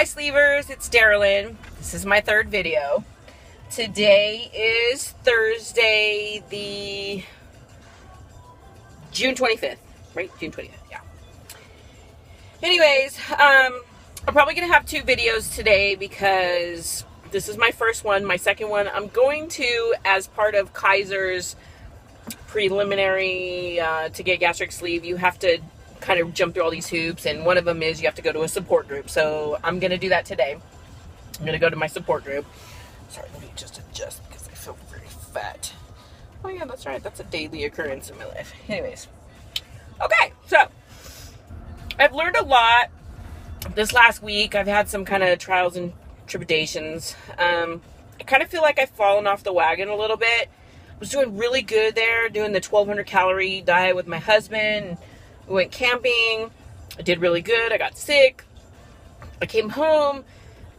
Hi Sleevers, it's Darylyn. This is my third video. Today is Thursday, the June 25th, right? June 25th, yeah. Anyways, I'm probably going to have two videos today because this is my first one. My second one, I'm going to, as part of Kaiser's preliminary to get gastric sleeve, you have to kind of jump through all these hoops, and one of them is you have to go to a support group. So I'm going to do that today. I'm going to go to my support group. Sorry, let me just adjust because I feel very fat. Oh yeah, that's right. That's a daily occurrence in my life. Anyways. Okay, so I've learned a lot this last week. I've had some kind of trials and tribulations. I kind of feel like I've fallen off the wagon a little bit. I was doing really good there, doing the 1,200 calorie diet with my husband. We went camping. I did really good. I got sick. I came home.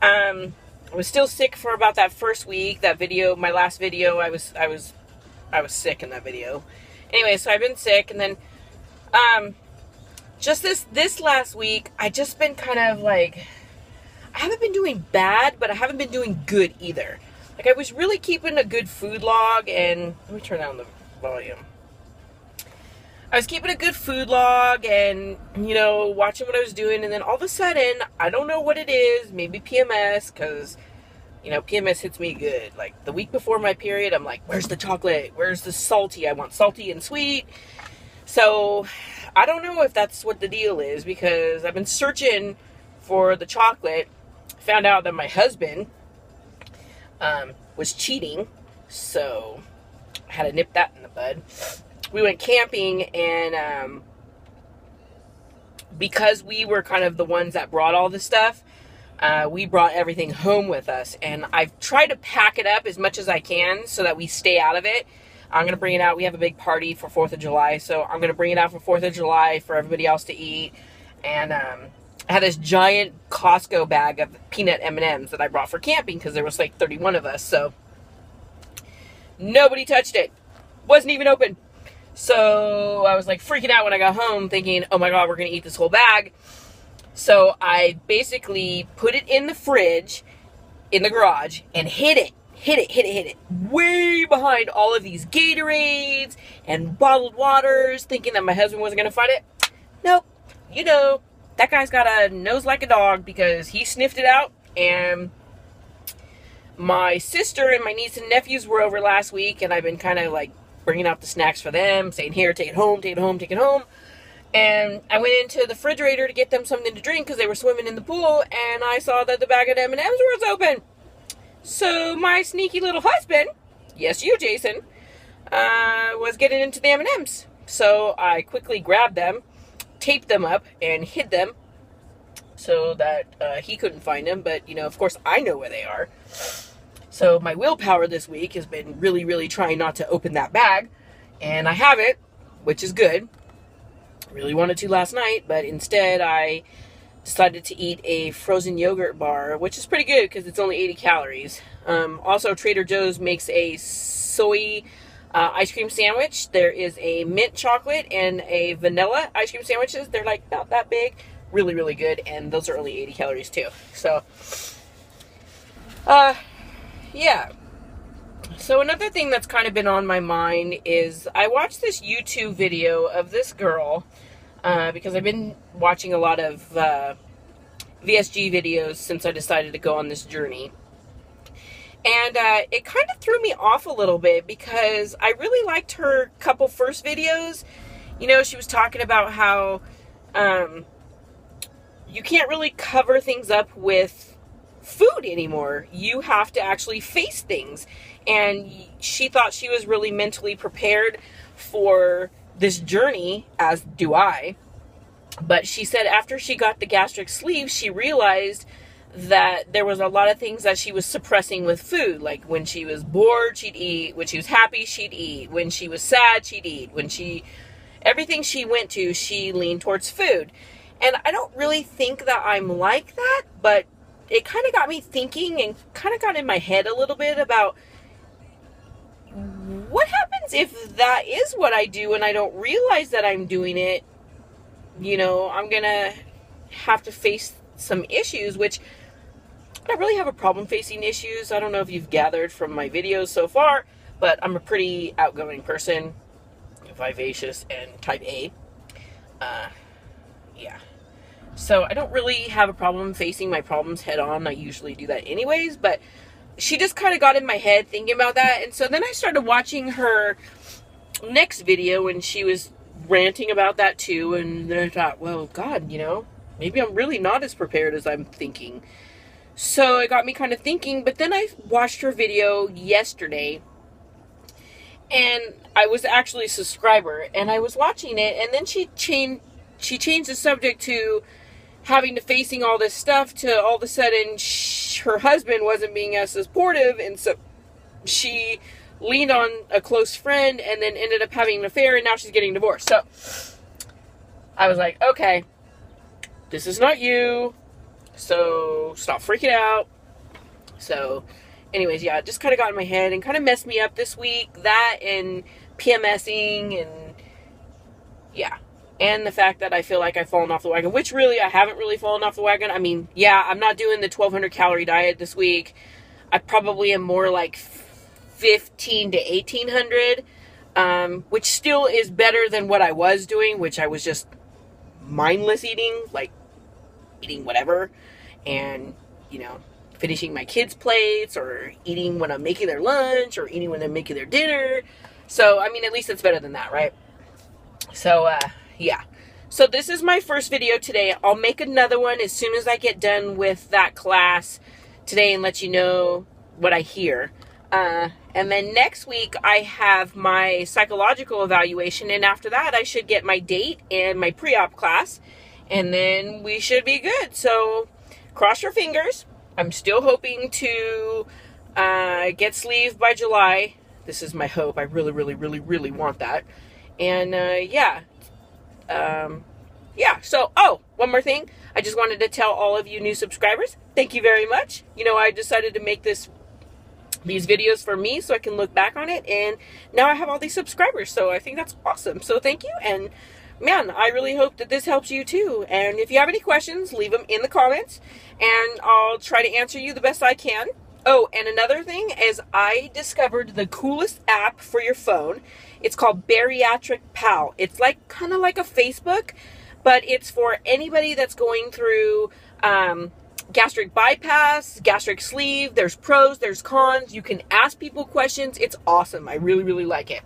I was still sick for about that first week. That video, my last video, I was sick in that video. Anyway, so I've been sick, and then just this last week, I just been kind of like, I haven't been doing bad, but I haven't been doing good either. Like, I was really keeping a good food log, and let me turn down the volume. I was keeping a good food log and, you know, watching what I was doing. And then all of a sudden, I don't know what it is. Maybe PMS, because, you know, PMS hits me good. Like, the week before my period, I'm like, where's the chocolate? Where's the salty? I want salty and sweet. So, I don't know if that's what the deal is, because I've been searching for the chocolate. Found out that my husband was cheating. So, I had to nip that in the bud. We went camping, and because we were kind of the ones that brought all this stuff, we brought everything home with us. And I've tried to pack it up as much as I can so that we stay out of it. I'm going to bring it out. We have a big party for 4th of July, so I'm going to bring it out for 4th of July for everybody else to eat. And I had this giant Costco bag of peanut M&Ms that I brought for camping because there was like 31 of us. So nobody touched it. Wasn't even open. So I was like freaking out when I got home thinking, oh my God, we're going to eat this whole bag. So I basically put it in the fridge in the garage and hid it way behind all of these Gatorades and bottled waters, thinking that my husband wasn't going to find it. Nope. You know, that guy's got a nose like a dog because he sniffed it out. And my sister and my niece and nephews were over last week, and I've been kind of like bringing out the snacks for them, saying, here, take it home, take it home, take it home. And I went into the refrigerator to get them something to drink because they were swimming in the pool, and I saw that the bag of M&Ms was open. So my sneaky little husband, yes, you, Jason, was getting into the M&Ms. So I quickly grabbed them, taped them up, and hid them so that he couldn't find them. But, you know, of course, I know where they are. So my willpower this week has been really, really trying not to open that bag. And I haven't, which is good. Really wanted to last night, but instead I decided to eat a frozen yogurt bar, which is pretty good because it's only 80 calories. Also, Trader Joe's makes a soy ice cream sandwich. There is a mint chocolate and a vanilla ice cream sandwiches. They're like about that big. Really, really good. And those are only 80 calories too. So, yeah. So another thing that's kind of been on my mind is I watched this YouTube video of this girl because I've been watching a lot of VSG videos since I decided to go on this journey. And it kind of threw me off a little bit because I really liked her couple first videos. You know, she was talking about how you can't really cover things up with food anymore. You have to actually face things. And she thought she was really mentally prepared for this journey, as do I. But she said after she got the gastric sleeve, she realized that there was a lot of things that she was suppressing with food. Like when she was bored, she'd eat. When she was happy, she'd eat. When she was sad, she'd eat. Everything she went to, she leaned towards food. And I don't really think that I'm like that, but it kind of got me thinking and kind of got in my head a little bit about what happens if that is what I do and I don't realize that I'm doing it. You know, I'm going to have to face some issues, which I don't really have a problem facing issues. I don't know if you've gathered from my videos so far, but I'm a pretty outgoing person, vivacious and type A. Yeah. So I don't really have a problem facing my problems head on. I usually do that anyways, but she just kind of got in my head thinking about that. And so then I started watching her next video and she was ranting about that too. And then I thought, well, God, maybe I'm really not as prepared as I'm thinking. So it got me kind of thinking, but then I watched her video yesterday and I was actually a subscriber and I was watching it, and then she changed the subject to having to facing all this stuff to all of a sudden her husband wasn't being as supportive, and so she leaned on a close friend and then ended up having an affair, and now she's getting divorced. So I was like, okay, this is not you, so stop freaking out. So anyways, yeah, it just kind of got in my head and kind of messed me up this week. That and PMSing and yeah. And the fact that I feel like I've fallen off the wagon, which really I haven't really fallen off the wagon. I mean, yeah, I'm not doing the 1,200 calorie diet this week. I probably am more like 15 to 1,800, which still is better than what I was doing, which I was just mindless eating, like eating whatever. And, finishing my kids' plates or eating when I'm making their lunch or eating when they're making their dinner. So, I mean, at least it's better than that, right? So, yeah. So this is my first video today. I'll make another one as soon as I get done with that class today and let you know what I hear. And then next week I have my psychological evaluation, and after that I should get my date and my pre-op class, and then we should be good. So cross your fingers. I'm still hoping to get sleeve by July. This is my hope. I really, really, really, really want that. And yeah. So, one more thing. I just wanted to tell all of you new subscribers, thank you very much. I decided to make these videos for me so I can look back on it, and now I have all these subscribers, so I think that's awesome. So thank you, and man, I really hope that this helps you too. And if you have any questions, leave them in the comments, and I'll try to answer you the best I can. Oh, and another thing is I discovered the coolest app for your phone. It's called Bariatric Pal. It's kind of like a Facebook, but it's for anybody that's going through gastric bypass, gastric sleeve. There's pros, there's cons. You can ask people questions. It's awesome. I really, really like it.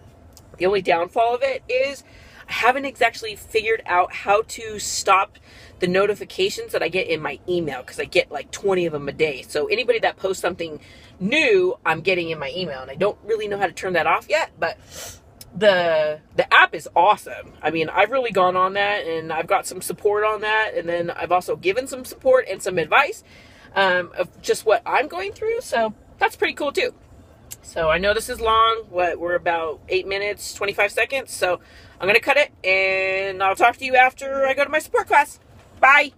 The only downfall of it is I haven't exactly figured out how to stop the notifications that I get in my email, because I get like 20 of them a day. So anybody that posts something new, I'm getting in my email, and I don't really know how to turn that off yet, but the app is awesome. I mean, I've really gone on that, and I've got some support on that, and then I've also given some support and some advice of just what I'm going through, so that's pretty cool too. So I know this is long. We're about 8 minutes, 25 seconds. So I'm going to cut it, and I'll talk to you after I go to my support class. Bye.